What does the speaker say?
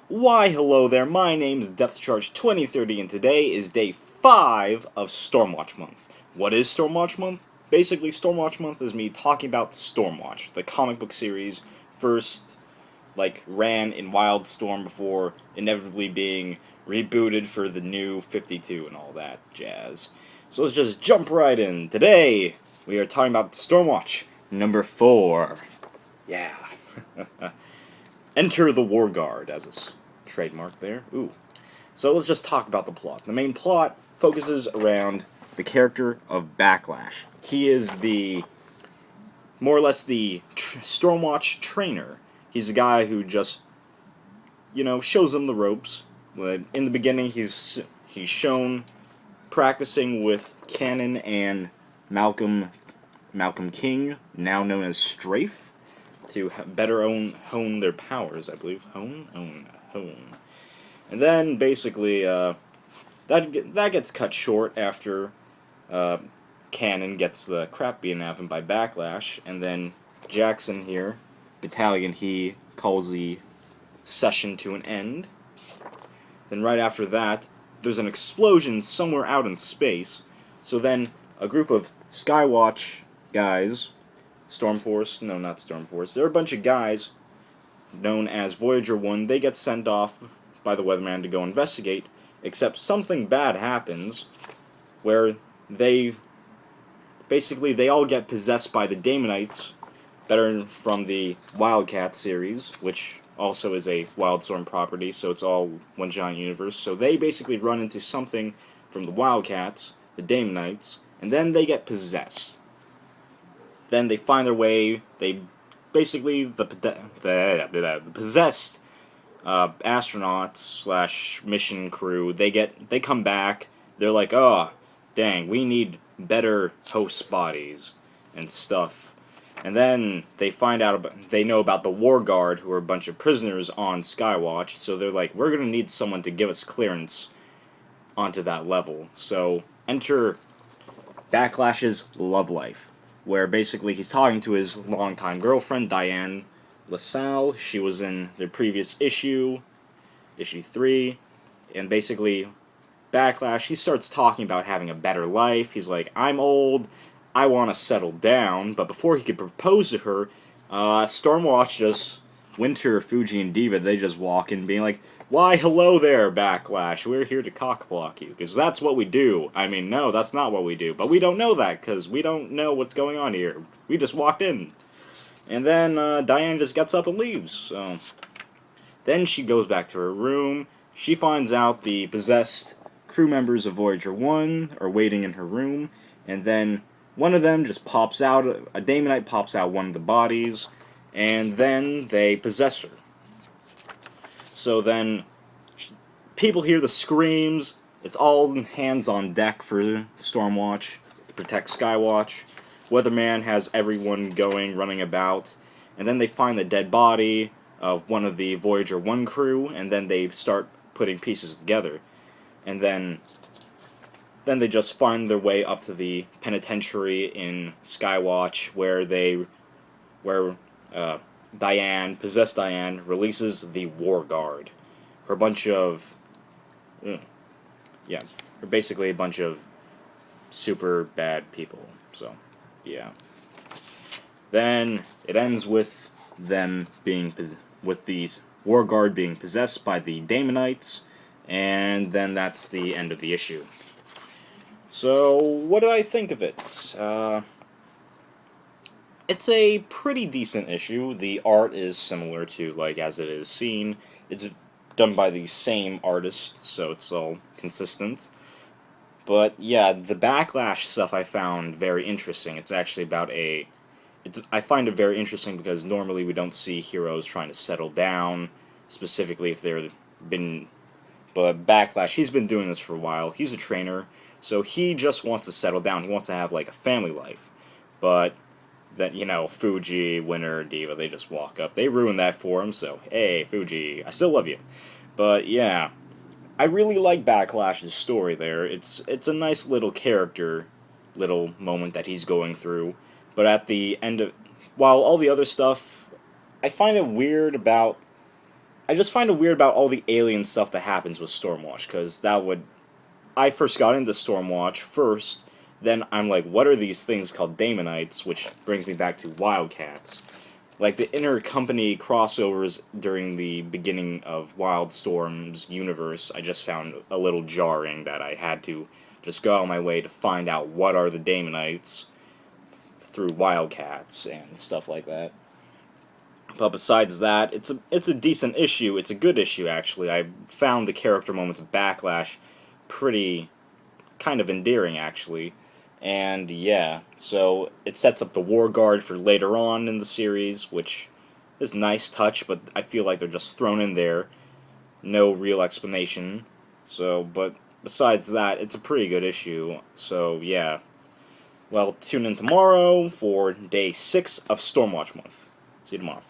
Why, hello there, my name's DepthCharge2030, and today is day 5 of StormWatch Month. What is StormWatch Month? Basically, StormWatch Month is me talking about StormWatch, the comic book series, first, ran in Wildstorm before inevitably being rebooted for the new 52 and all that jazz. So let's just jump right in. Today, we are talking about StormWatch number 4. Yeah. Enter the War Guard as its trademark there. Ooh. So let's just talk about the plot. The main plot focuses around the character of Backlash. He is more or less the Stormwatch trainer. He's a guy who just, shows them the ropes. In the beginning, he's shown practicing with Cannon and Malcolm King, now known as Strafe, to better hone their powers, I believe. Hone. And then, basically, that gets cut short after Cannon gets the crap beaten out of him by Backlash, and then Jackson here, Battalion, he calls the session to an end. Then right after that, there's an explosion somewhere out in space, so then a group of Skywatch guys, Stormforce, no, not Stormforce, they're a bunch of guys known as Voyager 1, they get sent off by the weatherman to go investigate, except something bad happens, where they all get possessed by the Daemonites, better from the Wildcat series, which also is a Wildstorm property, so it's all one giant universe. So they basically run into something from the Wildcats, the Daemonites, and then they get possessed. Then they find their way, the possessed astronauts / mission crew, they come back, they're like, oh, dang, we need better host bodies and stuff. And then they know about the War Guard, who are a bunch of prisoners on Skywatch, so they're like, we're gonna need someone to give us clearance onto that level. So enter Backlash's love life, where basically he's talking to his longtime girlfriend, Diane LaSalle. She was in the previous issue 3, and basically Backlash, he starts talking about having a better life. He's like, I'm old, I want to settle down, but before he could propose to her, Stormwatch Winter, Fuji, and Diva, they just walk in being like, why, hello there, Backlash, we're here to cockblock you, because that's what we do. I mean, no, that's not what we do, but we don't know that, because we don't know what's going on here. We just walked in. And then, Diane just gets up and leaves, so. Then she goes back to her room, she finds out the possessed crew members of Voyager 1 are waiting in her room, and then one of them just pops out, a Daemonite pops out one of the bodies, and then they possess her. So then, people hear the screams, it's all hands on deck for Stormwatch to protect Skywatch. Weatherman has everyone running about, and then they find the dead body of one of the Voyager 1 crew, and then they start putting pieces together. And then they just find their way up to the penitentiary in Skywatch, where possessed Diane, releases the War Guard. Her basically a bunch of super bad people, so, yeah. Then, it ends with them with the War Guard being possessed by the Daemonites, and then that's the end of the issue. So, what did I think of it? It's a pretty decent issue. The art is similar to, as it is seen. It's done by the same artist, so it's all consistent. But, yeah, the Backlash stuff I found very interesting. It's actually about I find it very interesting because normally we don't see heroes trying to settle down, specifically if they're been. But Backlash, he's been doing this for a while. He's a trainer, so he just wants to settle down. He wants to have, a family life. But then, Fuji, Winter, Diva, they just walk up. They ruin that for him, so, hey, Fuji, I still love you. But, yeah, I really like Backlash's story there. It's a nice little little moment that he's going through. But at the end of, while all the other stuff, I find it weird about I just find it weird about all the alien stuff that happens with Stormwatch, because I first got into Stormwatch first, then I'm like, what are these things called Daemonites, which brings me back to Wildcats. Like, the intercompany crossovers during the beginning of Wildstorm's universe, I just found a little jarring that I had to just go out of my way to find out what are the Daemonites through Wildcats and stuff like that. But besides that, it's a decent issue. It's a good issue, actually. I found the character moments of Backlash pretty kind of endearing, actually. And yeah, so it sets up the War Guard for later on in the series, which is a nice touch, but I feel like they're just thrown in there. No real explanation. So, but besides that, it's a pretty good issue. So, yeah. Well, tune in tomorrow for day 6 of Stormwatch Month. See you tomorrow.